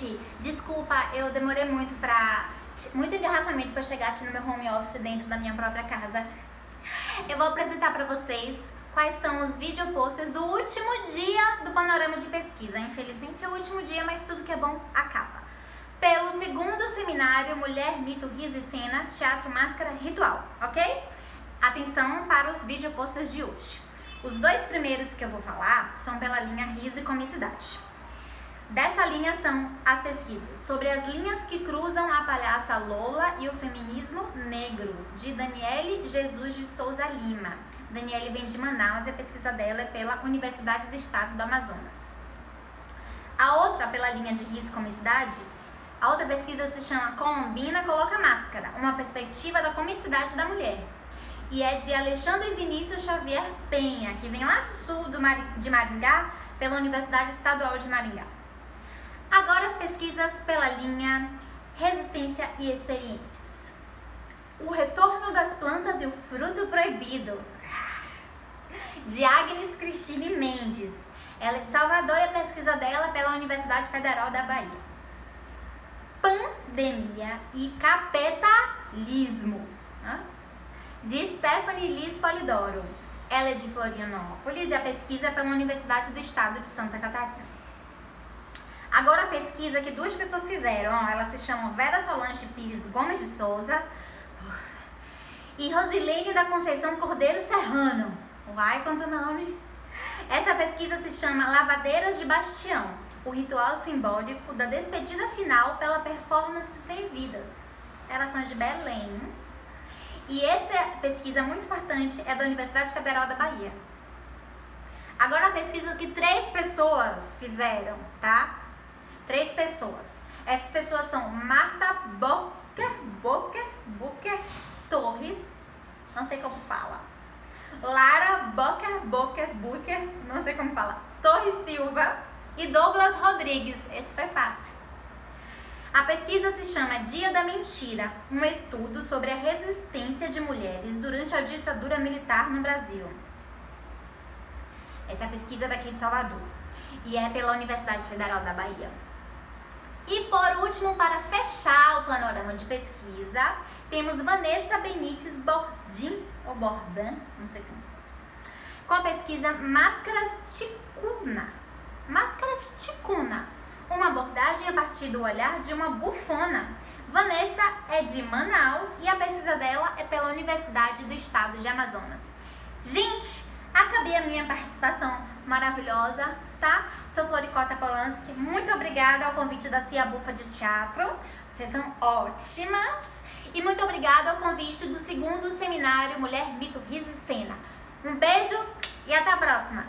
Gente, desculpa, eu demorei muito engarrafamento para chegar aqui no meu home office dentro da minha própria casa. Eu vou apresentar para vocês quais são os video posters do último dia do Panorama de Pesquisa. Infelizmente é o último dia, mas tudo que é bom acaba. Pelo segundo seminário Mulher, Mito, Riso e Cena, Teatro, Máscara, Ritual, ok? Atenção para os video posters de hoje. Os dois primeiros que eu vou falar são pela linha Riso e Comicidade. Dessa linha são as pesquisas sobre as linhas que cruzam a palhaça Lola e o feminismo negro, de Daniele Jesus de Souza Lima. Daniele vem de Manaus e a pesquisa dela é pela Universidade do Estado do Amazonas. A outra, pela linha de Riso e Comicidade, a outra pesquisa se chama Colombina Coloca Máscara, uma perspectiva da comicidade da mulher. E é de Alexandre Vinícius Xavier Penha, que vem lá do sul de Maringá, pela Universidade Estadual de Maringá. Agora as pesquisas pela linha Resistência e Experiências. O retorno das plantas e o fruto proibido, de Agnes Cristine Mendes. Ela é de Salvador e a pesquisa dela é pela Universidade Federal da Bahia. Pandemia e capitalismo, de Stephanie Liz Polidoro. Ela é de Florianópolis e a pesquisa é pela Universidade do Estado de Santa Catarina. Agora a pesquisa que duas pessoas fizeram, elas se chamam Vera Solange Pires Gomes de Souza e Rosilene da Conceição Cordeiro Serrano. Uai, quanto nome! Essa pesquisa se chama Lavadeiras de Bastião, o ritual simbólico da despedida final pela performance Sem Vidas. Elas são de Belém. E essa pesquisa muito importante é da Universidade Federal da Bahia. Agora a pesquisa que 3 pessoas fizeram, tá? 3 pessoas. Essas pessoas são Marta Boker Torres, não sei como fala. Lara Boker, não sei como fala. Torres Silva e Douglas Rodrigues. Esse foi fácil. A pesquisa se chama Dia da Mentira, um estudo sobre a resistência de mulheres durante a ditadura militar no Brasil. Essa é a pesquisa daqui de Salvador e é pela Universidade Federal da Bahia. E por último, para fechar o panorama de pesquisa, temos Vanessa Benites Bordim, ou Bordan, não sei como fala, com a pesquisa Máscaras Ticuna, uma abordagem a partir do olhar de uma bufona. Vanessa é de Manaus e a pesquisa dela é pela Universidade do Estado de Amazonas. Gente, acabei a minha participação maravilhosa, tá? Sou Floricota Polanski, muito obrigada ao convite da Cia Bufa de Teatro, vocês são ótimas. E muito obrigada ao convite do segundo seminário Mulher, Mito, Riso e Cena. Um beijo e até a próxima!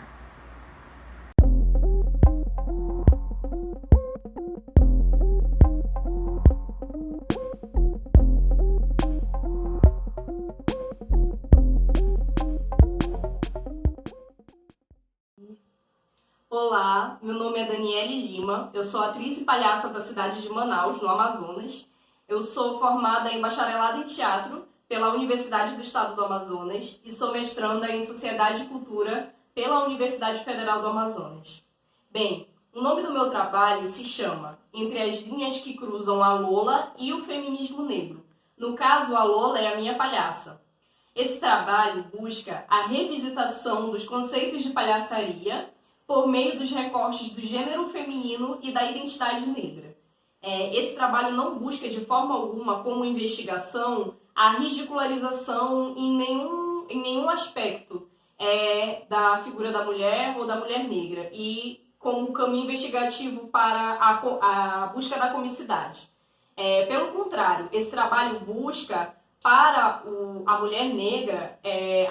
Olá, meu nome é Daniele Lima, eu sou atriz e palhaça da cidade de Manaus, no Amazonas. Eu sou formada em bacharelado em teatro pela Universidade do Estado do Amazonas e sou mestranda em Sociedade e Cultura pela Universidade Federal do Amazonas. Bem, o nome do meu trabalho se chama Entre as Linhas que Cruzam a Lola e o Feminismo Negro. No caso, a Lola é a minha palhaça. Esse trabalho busca a revisitação dos conceitos de palhaçaria por meio dos recortes do gênero feminino e da identidade negra. Esse trabalho não busca de forma alguma, como investigação, a ridicularização em nenhum aspecto da figura da mulher ou da mulher negra, e como caminho investigativo para a busca da comicidade. Pelo contrário, esse trabalho busca para a mulher negra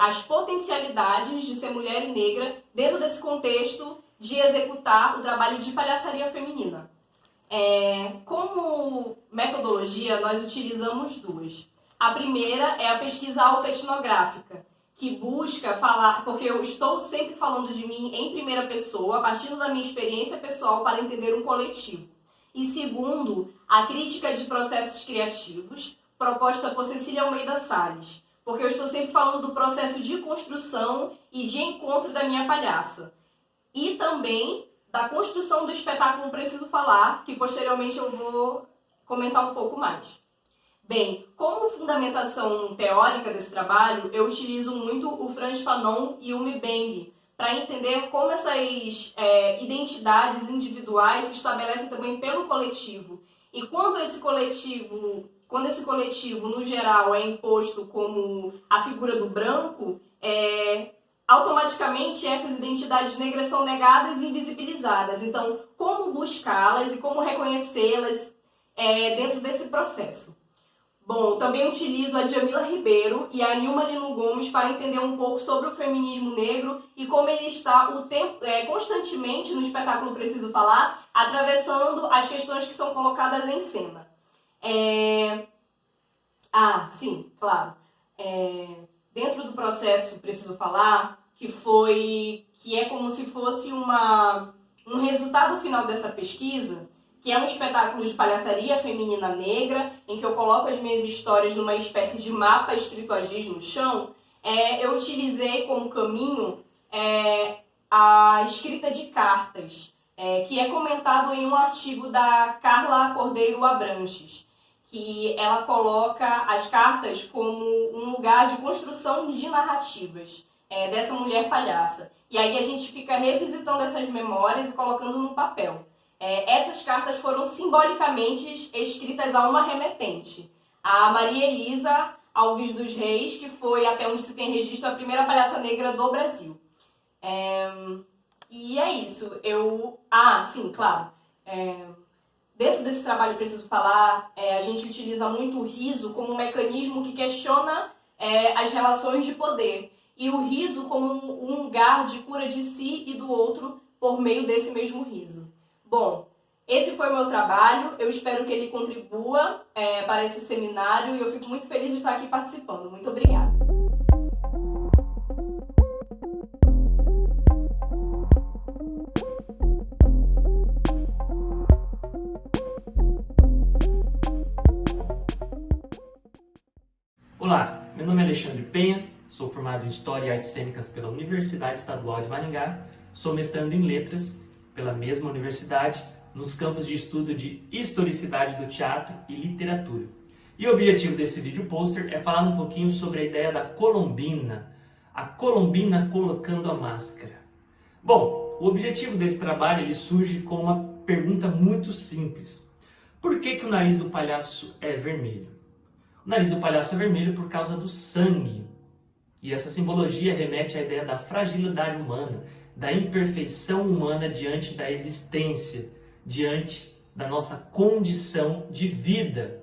as potencialidades de ser mulher e negra dentro desse contexto de executar o trabalho de palhaçaria feminina. Como metodologia, nós utilizamos 2. A primeira é a pesquisa autoetnográfica, que busca falar, porque eu estou sempre falando de mim em primeira pessoa, partindo da minha experiência pessoal para entender um coletivo. E segundo, a crítica de processos criativos, proposta por Cecília Almeida Salles, porque eu estou sempre falando do processo de construção e de encontro da minha palhaça. E também da construção do espetáculo Preciso Falar, que posteriormente eu vou comentar um pouco mais. Bem, como fundamentação teórica desse trabalho, eu utilizo muito o Frantz Fanon e o Mbembe para entender como essas identidades individuais se estabelecem também pelo coletivo. E quando esse coletivo, no geral, é imposto como a figura do branco, automaticamente essas identidades negras são negadas e invisibilizadas. Então, como buscá-las e como reconhecê-las dentro desse processo? Bom, também utilizo a Djamila Ribeiro e a Nilma Lino Gomes para entender um pouco sobre o feminismo negro e como ele está constantemente no espetáculo Preciso Falar, atravessando as questões que são colocadas em cena. Sim, claro. Dentro do processo Preciso Falar, que é como se fosse um resultado final dessa pesquisa, que é um espetáculo de palhaçaria feminina negra, em que eu coloco as minhas histórias numa espécie de mapa escrito a giz no chão, eu utilizei como caminho a escrita de cartas, que é comentado em um artigo da Carla Cordeiro Abranches, que ela coloca as cartas como um lugar de construção de narrativas dessa mulher palhaça. E aí a gente fica revisitando essas memórias e colocando no papel. Essas cartas foram simbolicamente escritas a uma remetente, a Maria Elisa Alves dos Reis, que foi, até onde se tem registro, a primeira palhaça negra do Brasil. E é isso. Sim, claro. Dentro desse trabalho Preciso Falar, a gente utiliza muito o riso como um mecanismo que questiona as relações de poder. E o riso como um lugar de cura de si e do outro por meio desse mesmo riso. Bom, esse foi o meu trabalho, eu espero que ele contribua para esse seminário e eu fico muito feliz de estar aqui participando. Muito obrigada. Olá, meu nome é Alexandre Penha, sou formado em História e Artes Cênicas pela Universidade Estadual de Maringá, sou mestrando em Letras pela mesma universidade, nos campos de estudo de Historicidade do Teatro e Literatura. E o objetivo desse vídeo poster é falar um pouquinho sobre a ideia da Colombina, a Colombina colocando a máscara. Bom, o objetivo desse trabalho ele surge com uma pergunta muito simples. Por que o nariz do palhaço é vermelho? O nariz do palhaço é vermelho por causa do sangue. E essa simbologia remete à ideia da fragilidade humana, da imperfeição humana diante da existência, diante da nossa condição de vida,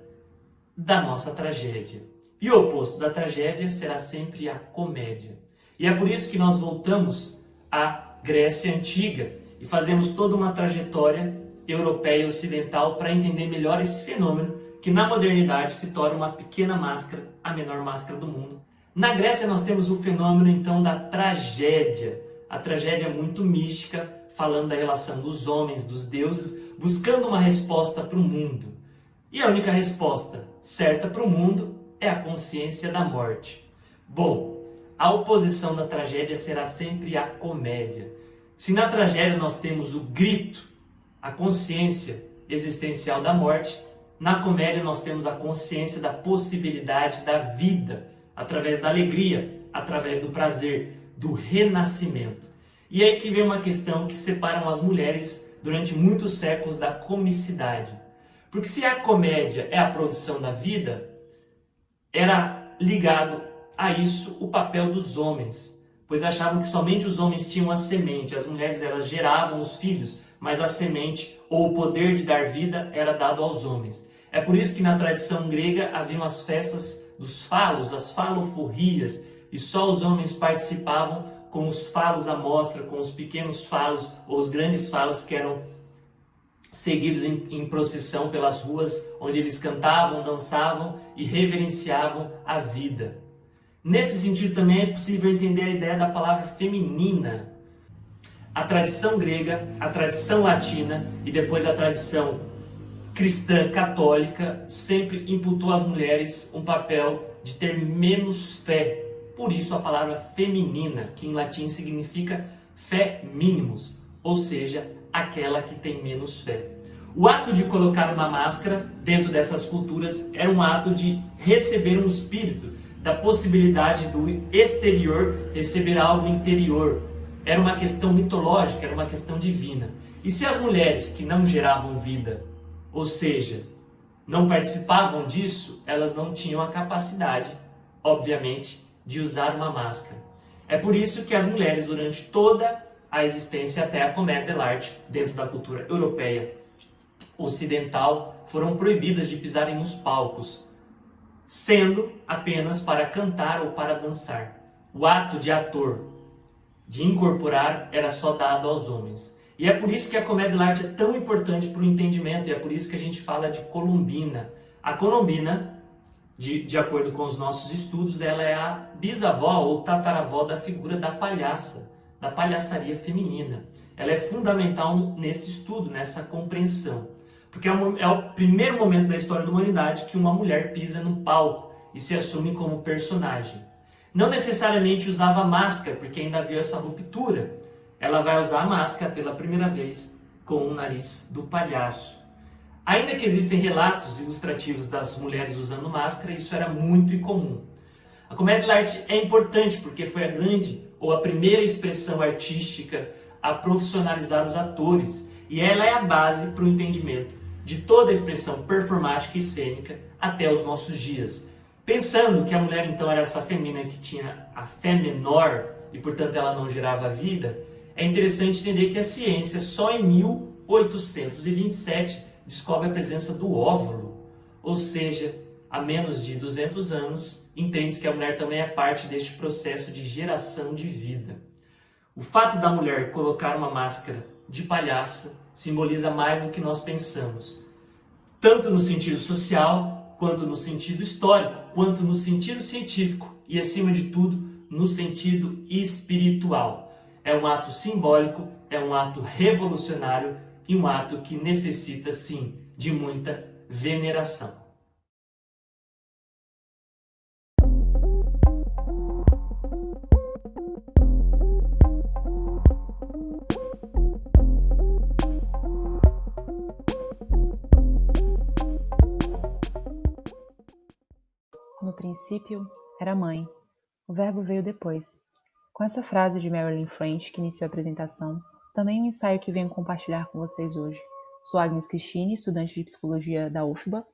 da nossa tragédia. E o oposto da tragédia será sempre a comédia. E é por isso que nós voltamos à Grécia Antiga e fazemos toda uma trajetória europeia e ocidental para entender melhor esse fenômeno que na modernidade se torna uma pequena máscara, a menor máscara do mundo. Na Grécia nós temos o fenômeno então da tragédia. A tragédia é muito mística, falando da relação dos homens, dos deuses, buscando uma resposta para o mundo. E a única resposta certa para o mundo é a consciência da morte. Bom, a oposição da tragédia será sempre a comédia. Se na tragédia nós temos o grito, a consciência existencial da morte, na comédia nós temos a consciência da possibilidade da vida, através da alegria, através do prazer, do renascimento. E aí que vem uma questão que separam as mulheres durante muitos séculos da comicidade. Porque se a comédia é a produção da vida, era ligado a isso o papel dos homens, pois achavam que somente os homens tinham a semente, as mulheres elas geravam os filhos, mas a semente ou o poder de dar vida era dado aos homens. É por isso que na tradição grega haviam as festas dos falos, as faloforrias, e só os homens participavam com os falos à mostra, com os pequenos falos ou os grandes falos que eram seguidos em procissão pelas ruas, onde eles cantavam, dançavam e reverenciavam a vida. Nesse sentido também é possível entender a ideia da palavra feminina. A tradição grega, a tradição latina e depois a tradição cristã católica sempre imputou às mulheres um papel de ter menos fé. Por isso a palavra feminina, que em latim significa fé mínimos, ou seja, aquela que tem menos fé. O ato de colocar uma máscara dentro dessas culturas era um ato de receber um espírito, da possibilidade do exterior receber algo interior. Era uma questão mitológica, era uma questão divina. E se as mulheres que não geravam vida, ou seja, não participavam disso, elas não tinham a capacidade, obviamente, de usar uma máscara. É por isso que as mulheres, durante toda a existência até a Commedia dell'arte, dentro da cultura europeia ocidental, foram proibidas de pisarem nos palcos, sendo apenas para cantar ou para dançar. O ato de ator, de incorporar, era só dado aos homens. E é por isso que a Commedia dell'arte é tão importante para o entendimento, e é por isso que a gente fala de Colombina. A Colombina, de acordo com os nossos estudos, ela é a bisavó ou tataravó da figura da palhaça, da palhaçaria feminina. Ela é fundamental nesse estudo, nessa compreensão. Porque é o primeiro momento da história da humanidade que uma mulher pisa no palco e se assume como personagem. Não necessariamente usava máscara, porque ainda havia essa ruptura. Ela vai usar a máscara pela primeira vez com o nariz do palhaço. Ainda que existem relatos ilustrativos das mulheres usando máscara, isso era muito incomum. A Commedia dell'arte é importante porque foi a grande ou a primeira expressão artística a profissionalizar os atores, e ela é a base para o entendimento de toda a expressão performática e cênica até os nossos dias. Pensando que a mulher então era essa femina que tinha a fé menor e portanto ela não gerava vida, é interessante entender que a ciência só em 1827 descobre a presença do óvulo, ou seja, há menos de 200 anos, entende-se que a mulher também é parte deste processo de geração de vida. O fato da mulher colocar uma máscara de palhaça simboliza mais do que nós pensamos, tanto no sentido social, quanto no sentido histórico, quanto no sentido científico e, acima de tudo, no sentido espiritual. É um ato simbólico, é um ato revolucionário e um ato que necessita, sim, de muita veneração. No princípio, era mãe. O verbo veio depois. Com essa frase de Marilyn French que iniciou a apresentação, também um ensaio que venho compartilhar com vocês hoje. Sou Agnes Cristine, estudante de psicologia da UFBA,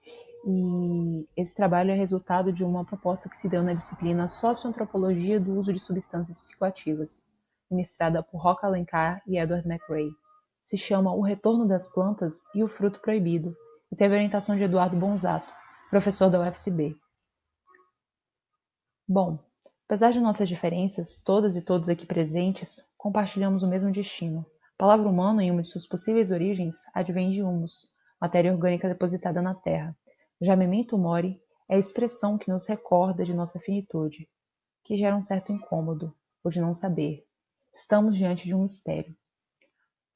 e esse trabalho é resultado de uma proposta que se deu na disciplina Socioantropologia do Uso de Substâncias Psicoativas, ministrada por Roca Alencar e Edward McRae. Se chama O Retorno das Plantas e o Fruto Proibido, e teve a orientação de Eduardo Bonzato, professor da UFCB. Bom, apesar de nossas diferenças, todas e todos aqui presentes compartilhamos o mesmo destino. A palavra humano, em uma de suas possíveis origens, advém de humus, matéria orgânica depositada na terra. Já memento mori é a expressão que nos recorda de nossa finitude, que gera um certo incômodo, ou de não saber. Estamos diante de um mistério.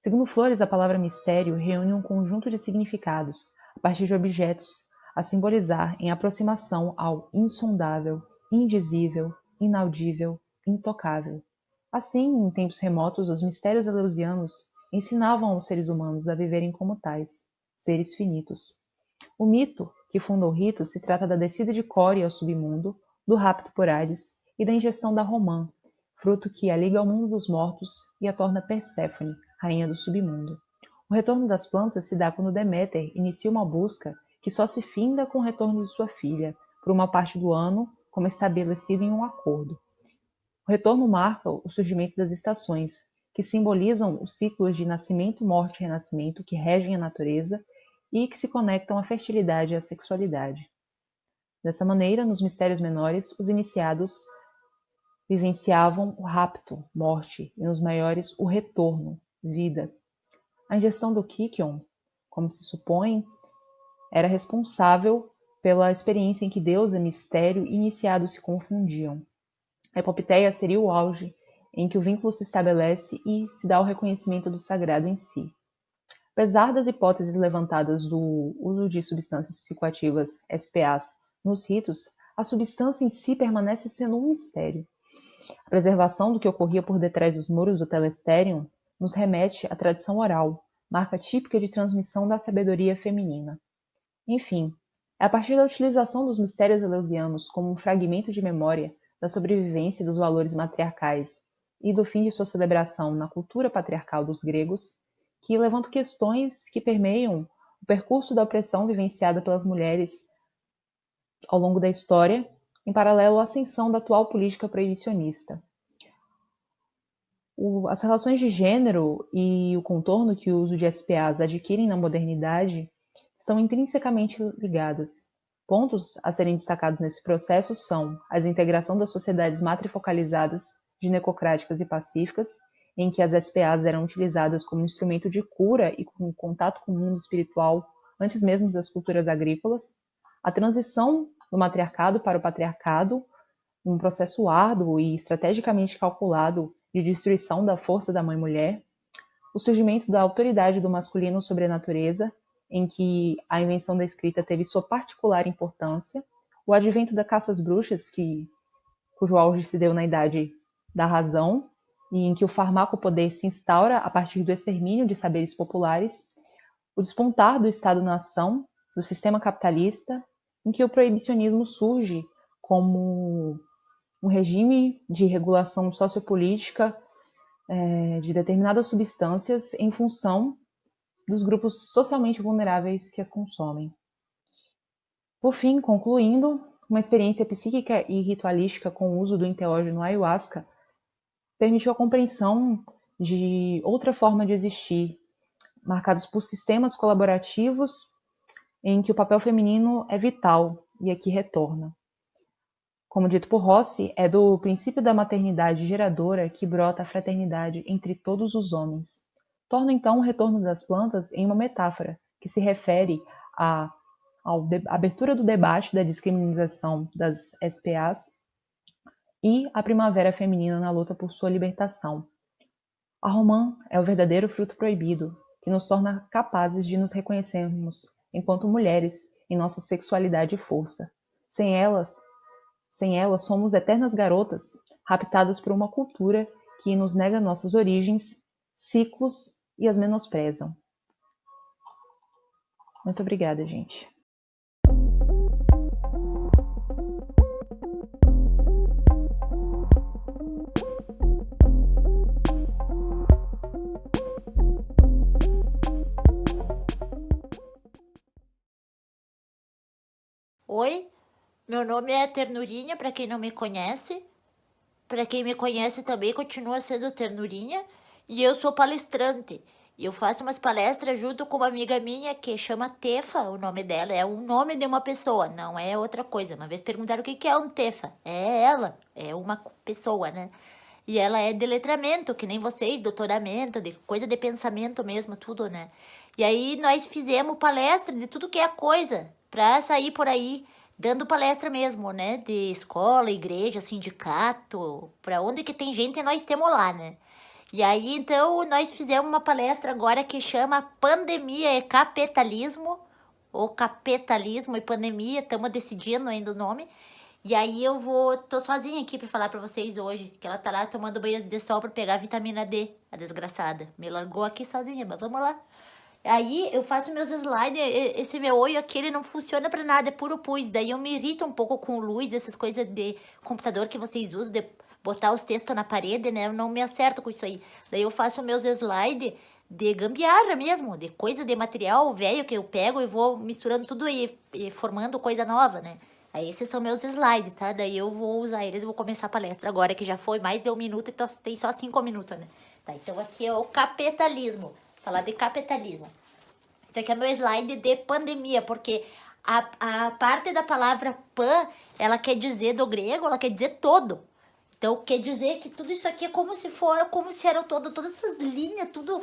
Segundo Flores, a palavra mistério reúne um conjunto de significados, a partir de objetos, a simbolizar em aproximação ao insondável, indizível, inaudível, intocável. Assim, em tempos remotos, os mistérios eleusianos ensinavam aos seres humanos a viverem como tais, seres finitos. O mito, que funda o rito, se trata da descida de Core ao submundo, do rapto por Hades e da ingestão da romã, fruto que a liga ao mundo dos mortos e a torna Perséfone, rainha do submundo. O retorno das plantas se dá quando Deméter inicia uma busca que só se finda com o retorno de sua filha, por uma parte do ano, como estabelecido em um acordo. O retorno marca o surgimento das estações, que simbolizam os ciclos de nascimento, morte e renascimento que regem a natureza e que se conectam à fertilidade e à sexualidade. Dessa maneira, nos mistérios menores, os iniciados vivenciavam o rapto, morte, e nos maiores, o retorno, vida. A ingestão do Kykion, como se supõe, era responsável pela experiência em que Deus e mistério e iniciado se confundiam. A epopeteia seria o auge em que o vínculo se estabelece e se dá o reconhecimento do sagrado em si. Apesar das hipóteses levantadas do uso de substâncias psicoativas, SPAs, nos ritos, a substância em si permanece sendo um mistério. A preservação do que ocorria por detrás dos muros do Telesterion nos remete à tradição oral, marca típica de transmissão da sabedoria feminina. Enfim, é a partir da utilização dos mistérios eleusianos como um fragmento de memória da sobrevivência dos valores matriarcais e do fim de sua celebração na cultura patriarcal dos gregos, que levanto questões que permeiam o percurso da opressão vivenciada pelas mulheres ao longo da história, em paralelo à ascensão da atual política proibicionista. As relações de gênero e o contorno que o uso de SPAs adquirem na modernidade estão intrinsecamente ligadas. Pontos a serem destacados nesse processo são a desintegração das sociedades matrifocalizadas, ginecocráticas e pacíficas, em que as SPAs eram utilizadas como instrumento de cura e com contato com o mundo espiritual antes mesmo das culturas agrícolas, a transição do matriarcado para o patriarcado, um processo árduo e estrategicamente calculado de destruição da força da mãe-mulher, o surgimento da autoridade do masculino sobre a natureza, em que a invenção da escrita teve sua particular importância, o advento da caça às bruxas, cujo auge se deu na Idade da Razão, e em que o farmacopoder se instaura a partir do extermínio de saberes populares, o despontar do Estado-nação, do sistema capitalista, em que o proibicionismo surge como um regime de regulação sociopolítica de determinadas substâncias em função dos grupos socialmente vulneráveis que as consomem. Por fim, concluindo, uma experiência psíquica e ritualística com o uso do enteógeno ayahuasca permitiu a compreensão de outra forma de existir, marcados por sistemas colaborativos em que o papel feminino é vital e aqui retorna. Como dito por Rossi, é do princípio da maternidade geradora que brota a fraternidade entre todos os homens. Torna então o retorno das plantas em uma metáfora que se refere à abertura do debate da descriminalização das SPAs e à primavera feminina na luta por sua libertação. A romã é o verdadeiro fruto proibido, que nos torna capazes de nos reconhecermos enquanto mulheres em nossa sexualidade e força. Sem elas somos eternas garotas, raptadas por uma cultura que nos nega nossas origens, ciclos e as menosprezam. Muito obrigada, gente. Oi, meu nome é Ternurinha, para quem não me conhece. Para quem me conhece também continua sendo Ternurinha. E eu sou palestrante. E eu faço umas palestras junto com uma amiga minha que chama Tefa, o nome dela. É o nome de uma pessoa, não é outra coisa. Uma vez perguntaram o que é um Tefa. É ela, é uma pessoa, né? E ela é de letramento, que nem vocês, doutoramento, de coisa de pensamento mesmo, tudo, né? E aí nós fizemos palestra de tudo que é coisa, pra sair por aí, dando palestra mesmo, né? De escola, igreja, sindicato, pra onde que tem gente nós temos lá, né? E aí, então, nós fizemos uma palestra agora que chama Pandemia e Capitalismo, ou Capitalismo e Pandemia, estamos decidindo ainda o nome. E aí tô sozinha aqui pra falar pra vocês hoje, que ela tá lá tomando banho de sol pra pegar a vitamina D, a desgraçada. Me largou aqui sozinha, mas vamos lá. Aí eu faço meus slides, esse meu olho aqui, ele não funciona pra nada, é puro pus. Daí eu me irrito um pouco com luz, essas coisas de computador que vocês usam, de botar os textos na parede, né? Eu não me acerto com isso aí. Daí eu faço meus slides de gambiarra mesmo, de coisa de material velho que eu pego e vou misturando tudo e formando coisa nova, né? Aí esses são meus slides, tá? Daí eu vou usar eles e vou começar a palestra agora, que já foi mais de 1 minuto e tem só 5 minutos, né? Tá, então aqui é o capitalismo. Falar de capitalismo. Isso aqui é meu slide de pandemia, porque a parte da palavra pan, ela quer dizer do grego, ela quer dizer todo. Então, quer dizer que tudo isso aqui é como se eram todas essas linhas, tudo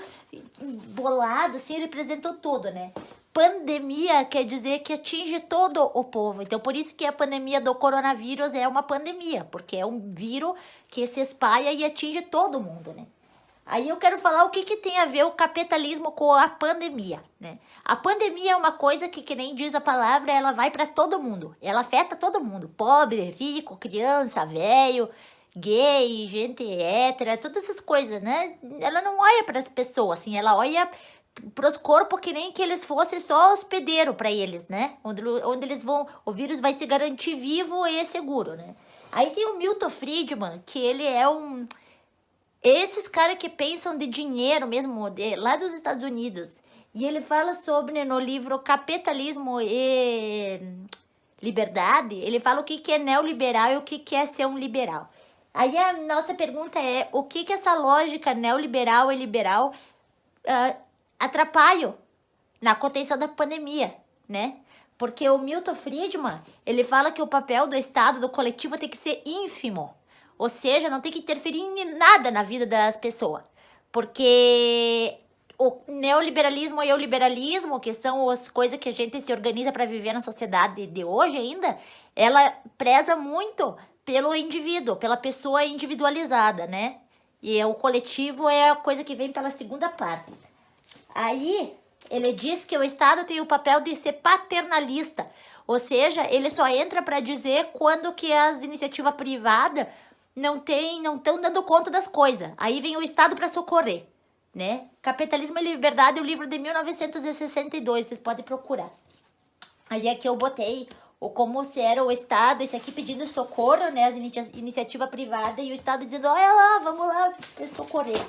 bolado, assim, representam tudo, né? Pandemia quer dizer que atinge todo o povo. Então, por isso que a pandemia do coronavírus é uma pandemia, porque é um vírus que se espalha e atinge todo mundo, né? Aí eu quero falar o que tem a ver o capitalismo com a pandemia, né? A pandemia é uma coisa que nem diz a palavra, ela vai para todo mundo. Ela afeta todo mundo, pobre, rico, criança, velho, gay, gente hétera, todas essas coisas, né? Ela não olha para as pessoas, assim, ela olha pros corpos que nem que eles fossem só hospedeiro para eles, né? Onde eles vão, o vírus vai se garantir vivo e seguro, né? Aí tem o Milton Friedman, que ele é esses caras que pensam de dinheiro mesmo, lá dos Estados Unidos. E ele fala sobre, no livro Capitalismo e Liberdade, ele fala o que é neoliberal e o que é ser um liberal. Aí a nossa pergunta é, o que essa lógica neoliberal e liberal atrapalham na contenção da pandemia, né? Porque o Milton Friedman, ele fala que o papel do Estado, do coletivo, tem que ser ínfimo. Ou seja, não tem que interferir em nada na vida das pessoas. Porque o neoliberalismo e o liberalismo, que são as coisas que a gente se organiza para viver na sociedade de hoje ainda, ela preza muito pelo indivíduo, pela pessoa individualizada, né? E o coletivo é a coisa que vem pela segunda parte. Aí, ele diz que o Estado tem o papel de ser paternalista, ou seja, ele só entra para dizer quando que as iniciativas privadas não estão dando conta das coisas. Aí vem o Estado para socorrer, né? Capitalismo e Liberdade, o livro de 1962, vocês podem procurar. Aí aqui eu botei como se era o Estado, esse aqui pedindo socorro, né? As iniciativas privadas e o Estado dizendo, olha lá, vamos lá socorrer.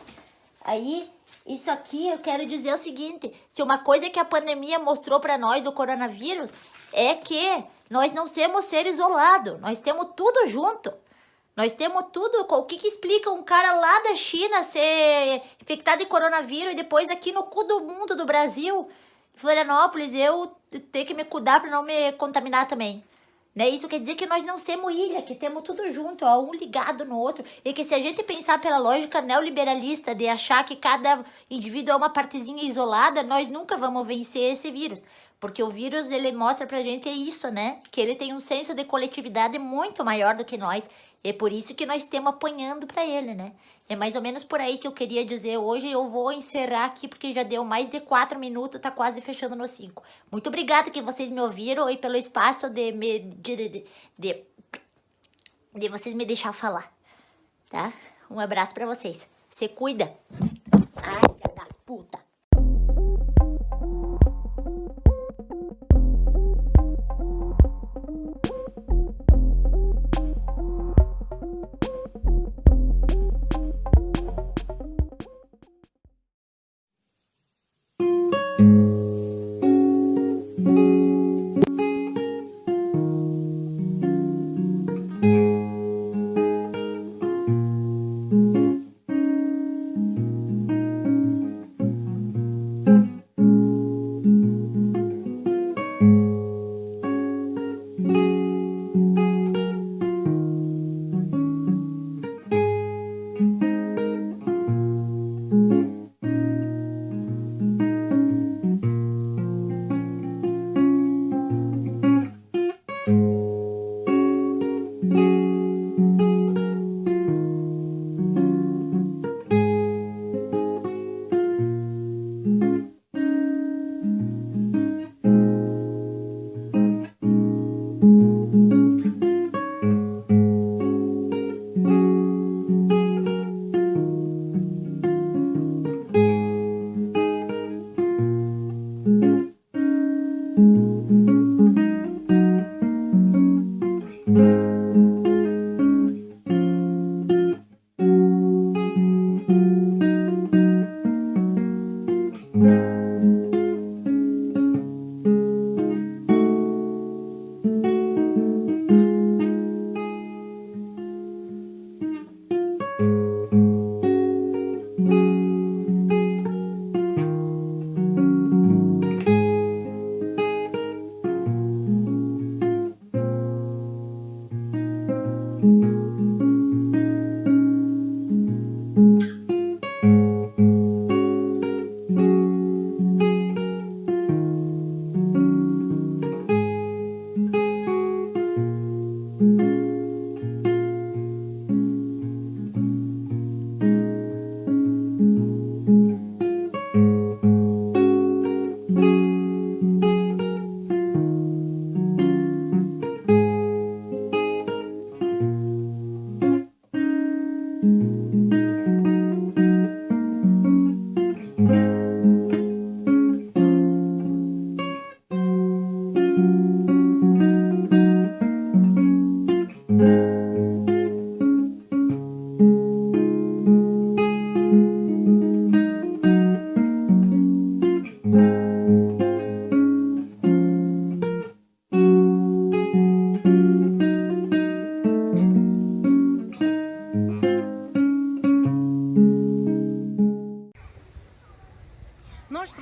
Aí, isso aqui eu quero dizer o seguinte, se uma coisa que a pandemia mostrou para nós do coronavírus é que nós não somos seres isolados, nós temos tudo junto. Nós temos tudo, o que explica um cara lá da China ser infectado de coronavírus e depois aqui no cu do mundo do Brasil, Florianópolis, eu ter que me cuidar para não me contaminar também. Né? Isso quer dizer que nós não somos ilha, que temos tudo junto, ó, um ligado no outro. E que se a gente pensar pela lógica neoliberalista de achar que cada indivíduo é uma partezinha isolada, nós nunca vamos vencer esse vírus. Porque o vírus, ele mostra pra gente isso, né? Que ele tem um senso de coletividade muito maior do que nós. É por isso que nós estamos apanhando para ele, né? É mais ou menos por aí que eu queria dizer hoje. Eu vou encerrar aqui porque já deu mais de 4 minutos, tá quase fechando nos 5. Muito obrigada que vocês me ouviram e pelo espaço de vocês me deixar falar, tá? Um abraço para vocês. Se cuida. Ai, filha das puta.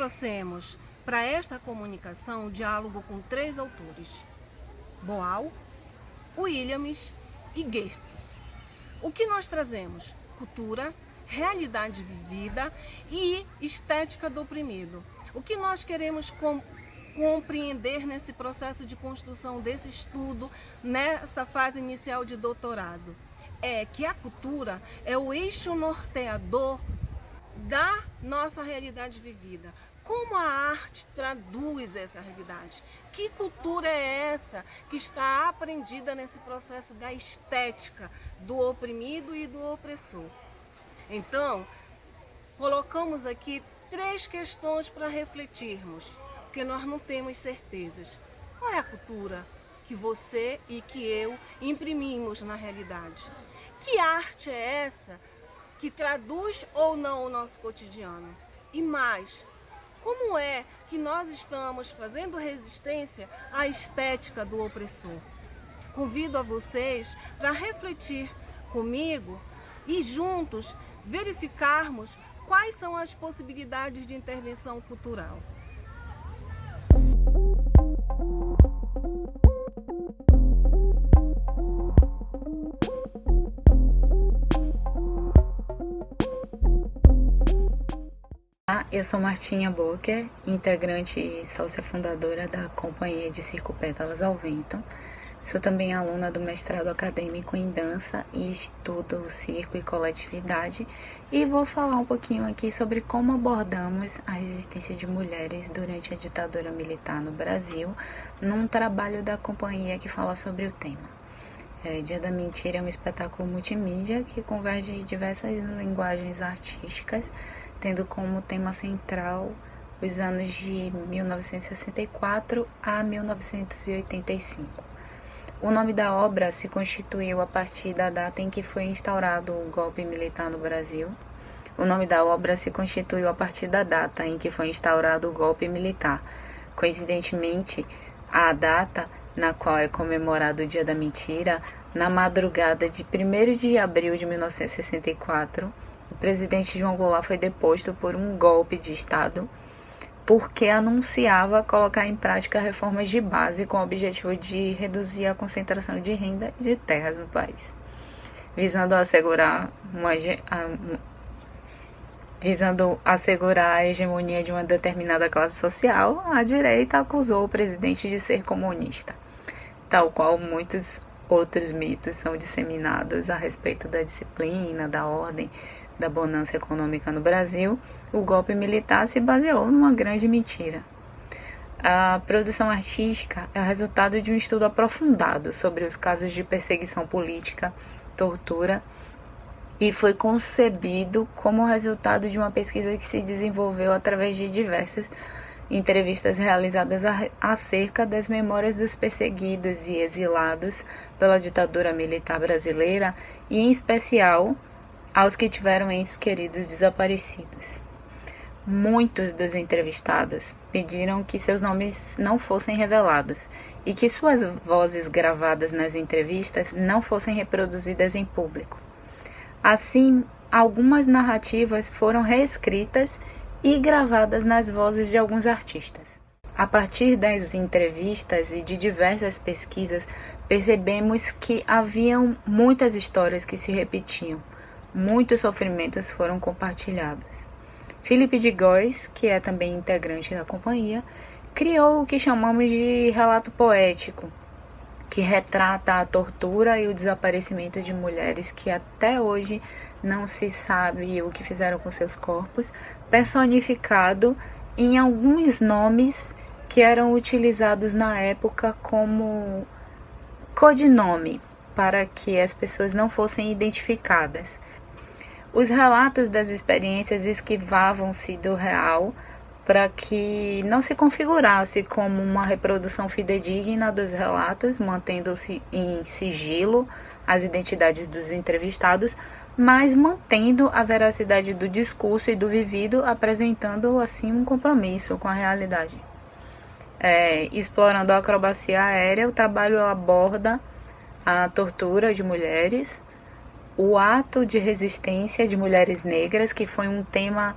trouxemos para esta comunicação um diálogo com 3 autores: Boal, Williams e Gestes. O que nós trazemos? Cultura, realidade vivida e estética do oprimido. O que nós queremos compreender nesse processo de construção desse estudo, nessa fase inicial de doutorado? É que a cultura é o eixo norteador da nossa realidade vivida. Como a arte traduz essa realidade? Que cultura é essa que está aprendida nesse processo da estética do oprimido e do opressor? Então, colocamos aqui 3 questões para refletirmos, porque nós não temos certezas. Qual é a cultura que você e que eu imprimimos na realidade? Que arte é essa que traduz ou não o nosso cotidiano? E mais, como é que nós estamos fazendo resistência à estética do opressor? Convido a vocês para refletir comigo e juntos verificarmos quais são as possibilidades de intervenção cultural. Eu sou Martinha Boker, integrante e sócia fundadora da Companhia de Circo Pétalas ao Vento. Sou também aluna do mestrado acadêmico em dança e estudo circo e coletividade, e vou falar um pouquinho aqui sobre como abordamos a resistência de mulheres durante a ditadura militar no Brasil, num trabalho da companhia que fala sobre o tema. Dia da Mentira é um espetáculo multimídia que converge diversas linguagens artísticas, tendo como tema central os anos de 1964 a 1985. O nome da obra se constituiu a partir da data em que foi instaurado o golpe militar no Brasil. Coincidentemente, a data na qual é comemorado o Dia da Mentira, na madrugada de 1º de abril de 1964, o presidente João Goulart foi deposto por um golpe de Estado, porque anunciava colocar em prática reformas de base com o objetivo de reduzir a concentração de renda e de terras no país. Visando assegurar a hegemonia de uma determinada classe social, a direita acusou o presidente de ser comunista, tal qual muitos outros mitos são disseminados a respeito da disciplina, da ordem, da bonança econômica no Brasil. O golpe militar se baseou numa grande mentira. A produção artística é o resultado de um estudo aprofundado sobre os casos de perseguição política, tortura, e foi concebido como resultado de uma pesquisa que se desenvolveu através de diversas entrevistas realizadas acerca das memórias dos perseguidos e exilados pela ditadura militar brasileira, e em especial aos que tiveram entes queridos desaparecidos. Muitos dos entrevistados pediram que seus nomes não fossem revelados e que suas vozes gravadas nas entrevistas não fossem reproduzidas em público. Assim, algumas narrativas foram reescritas e gravadas nas vozes de alguns artistas. A partir das entrevistas e de diversas pesquisas, percebemos que haviam muitas histórias que se repetiam. Muitos sofrimentos foram compartilhados. Felipe de Góes, que é também integrante da companhia, criou o que chamamos de relato poético, que retrata a tortura e o desaparecimento de mulheres que até hoje não se sabe o que fizeram com seus corpos, personificado em alguns nomes que eram utilizados na época como codinome, para que as pessoas não fossem identificadas. Os relatos das experiências esquivavam-se do real para que não se configurasse como uma reprodução fidedigna dos relatos, mantendo-se em sigilo as identidades dos entrevistados, mas mantendo a veracidade do discurso e do vivido, apresentando assim um compromisso com a realidade. Explorando a acrobacia aérea, o trabalho aborda a tortura de mulheres, o ato de resistência de mulheres negras, que foi um tema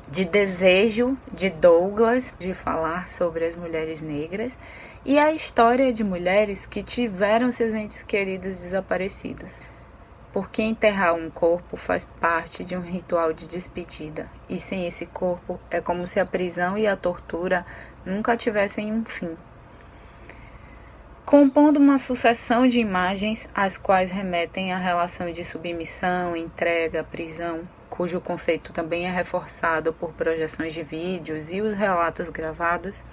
de desejo de Douglas de falar sobre as mulheres negras e a história de mulheres que tiveram seus entes queridos desaparecidos. Porque enterrar um corpo faz parte de um ritual de despedida, e sem esse corpo é como se a prisão e a tortura nunca tivessem um fim. Compondo uma sucessão de imagens, as quais remetem à relação de submissão, entrega, prisão, cujo conceito também é reforçado por projeções de vídeos e os relatos gravados,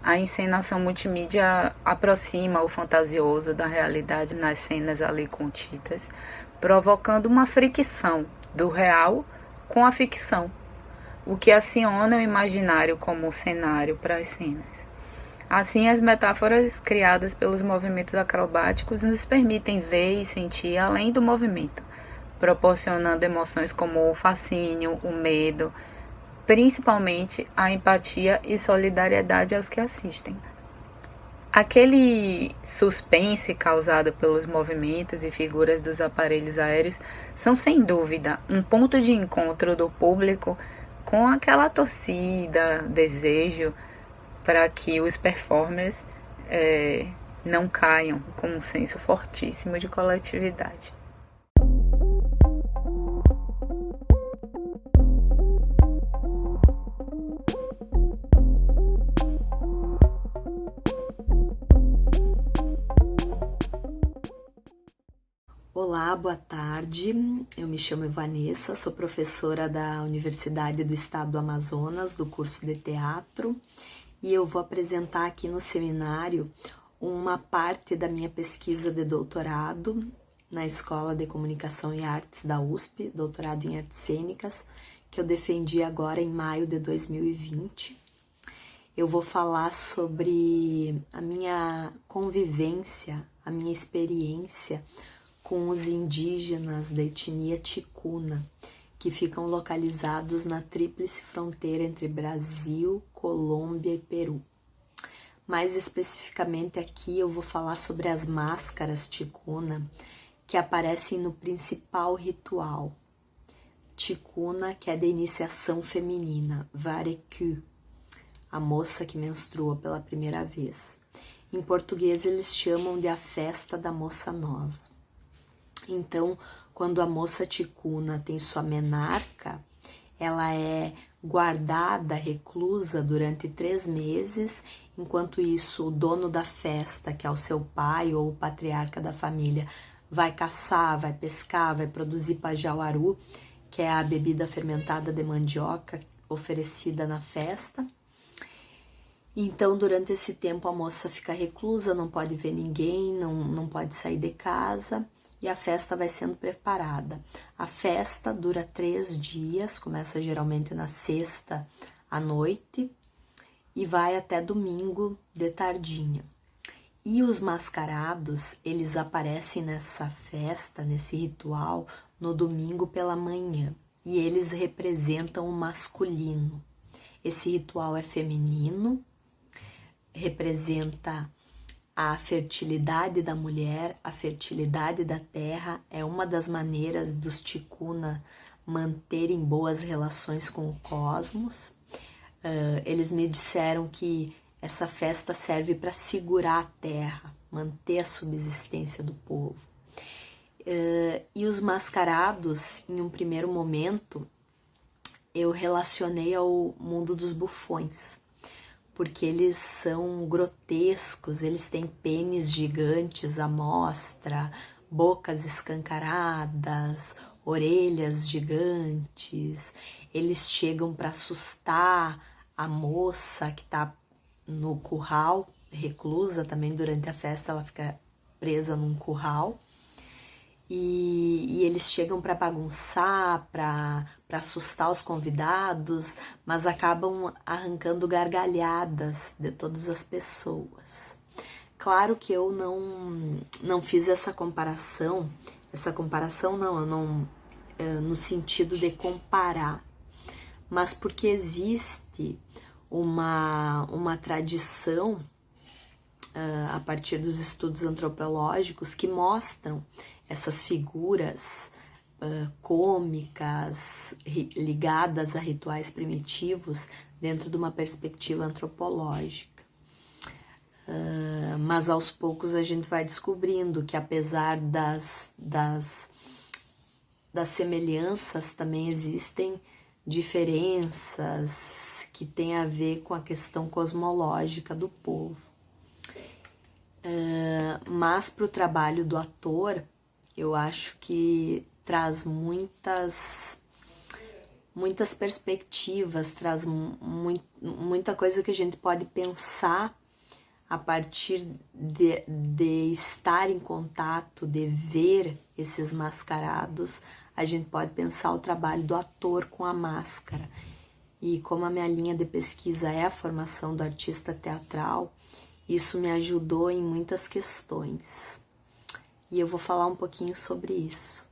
a encenação multimídia aproxima o fantasioso da realidade nas cenas ali contidas, provocando uma fricção do real com a ficção, o que aciona o imaginário como cenário para as cenas. Assim, as metáforas criadas pelos movimentos acrobáticos nos permitem ver e sentir além do movimento, proporcionando emoções como o fascínio, o medo, principalmente a empatia e solidariedade aos que assistem. Aquele suspense causado pelos movimentos e figuras dos aparelhos aéreos são, sem dúvida, um ponto de encontro do público com aquela torcida, desejo para que os performers não caiam com um senso fortíssimo de coletividade. Olá, boa tarde. Eu me chamo Vanessa, sou professora da Universidade do Estado do Amazonas, do curso de teatro, e eu vou apresentar aqui no seminário uma parte da minha pesquisa de doutorado na Escola de Comunicação e Artes da USP, doutorado em Artes Cênicas, que eu defendi agora em maio de 2020. Eu vou falar sobre a minha convivência, a minha experiência com os indígenas da etnia ticuna, que ficam localizados na tríplice fronteira entre Brasil, Colômbia e Peru. Mais especificamente aqui eu vou falar sobre as máscaras ticuna, que aparecem no principal ritual. Ticuna, que é da iniciação feminina, Vareku, a moça que menstrua pela primeira vez. Em português eles chamam de a festa da moça nova. Então, quando a moça ticuna tem sua menarca, ela é guardada, reclusa durante 3 meses, enquanto isso o dono da festa, que é o seu pai ou o patriarca da família, vai caçar, vai pescar, vai produzir pajauaru, que é a bebida fermentada de mandioca oferecida na festa. Então, durante esse tempo, a moça fica reclusa, não pode ver ninguém, não pode sair de casa, e a festa vai sendo preparada. A festa dura 3 dias, começa geralmente na sexta à noite e vai até domingo de tardinha. E os mascarados, eles aparecem nessa festa, nesse ritual, no domingo pela manhã, e eles representam o masculino. Esse ritual é feminino, representa a fertilidade da mulher, a fertilidade da terra. É uma das maneiras dos ticuna manterem boas relações com o cosmos. Eles me disseram que essa festa serve para segurar a terra, manter a subsistência do povo. E os mascarados, em um primeiro momento, eu relacionei ao mundo dos bufões, porque eles são grotescos, eles têm pênis gigantes à mostra, bocas escancaradas, orelhas gigantes. Eles chegam para assustar a moça que está no curral, reclusa também durante a festa, ela fica presa num curral. E eles chegam para bagunçar, para assustar os convidados, mas acabam arrancando gargalhadas de todas as pessoas. Claro que eu não fiz essa comparação no sentido de comparar, mas porque existe uma tradição a partir dos estudos antropológicos que mostram essas figuras cômicas ligadas a rituais primitivos dentro de uma perspectiva antropológica. Mas aos poucos a gente vai descobrindo que apesar das semelhanças, também existem diferenças que têm a ver com a questão cosmológica do povo. Mas para o trabalho do ator, eu acho que traz muitas perspectivas, traz muita coisa que a gente pode pensar a partir de estar em contato, de ver esses mascarados. A gente pode pensar o trabalho do ator com a máscara. E como a minha linha de pesquisa é a formação do artista teatral, isso me ajudou em muitas questões. E eu vou falar um pouquinho sobre isso.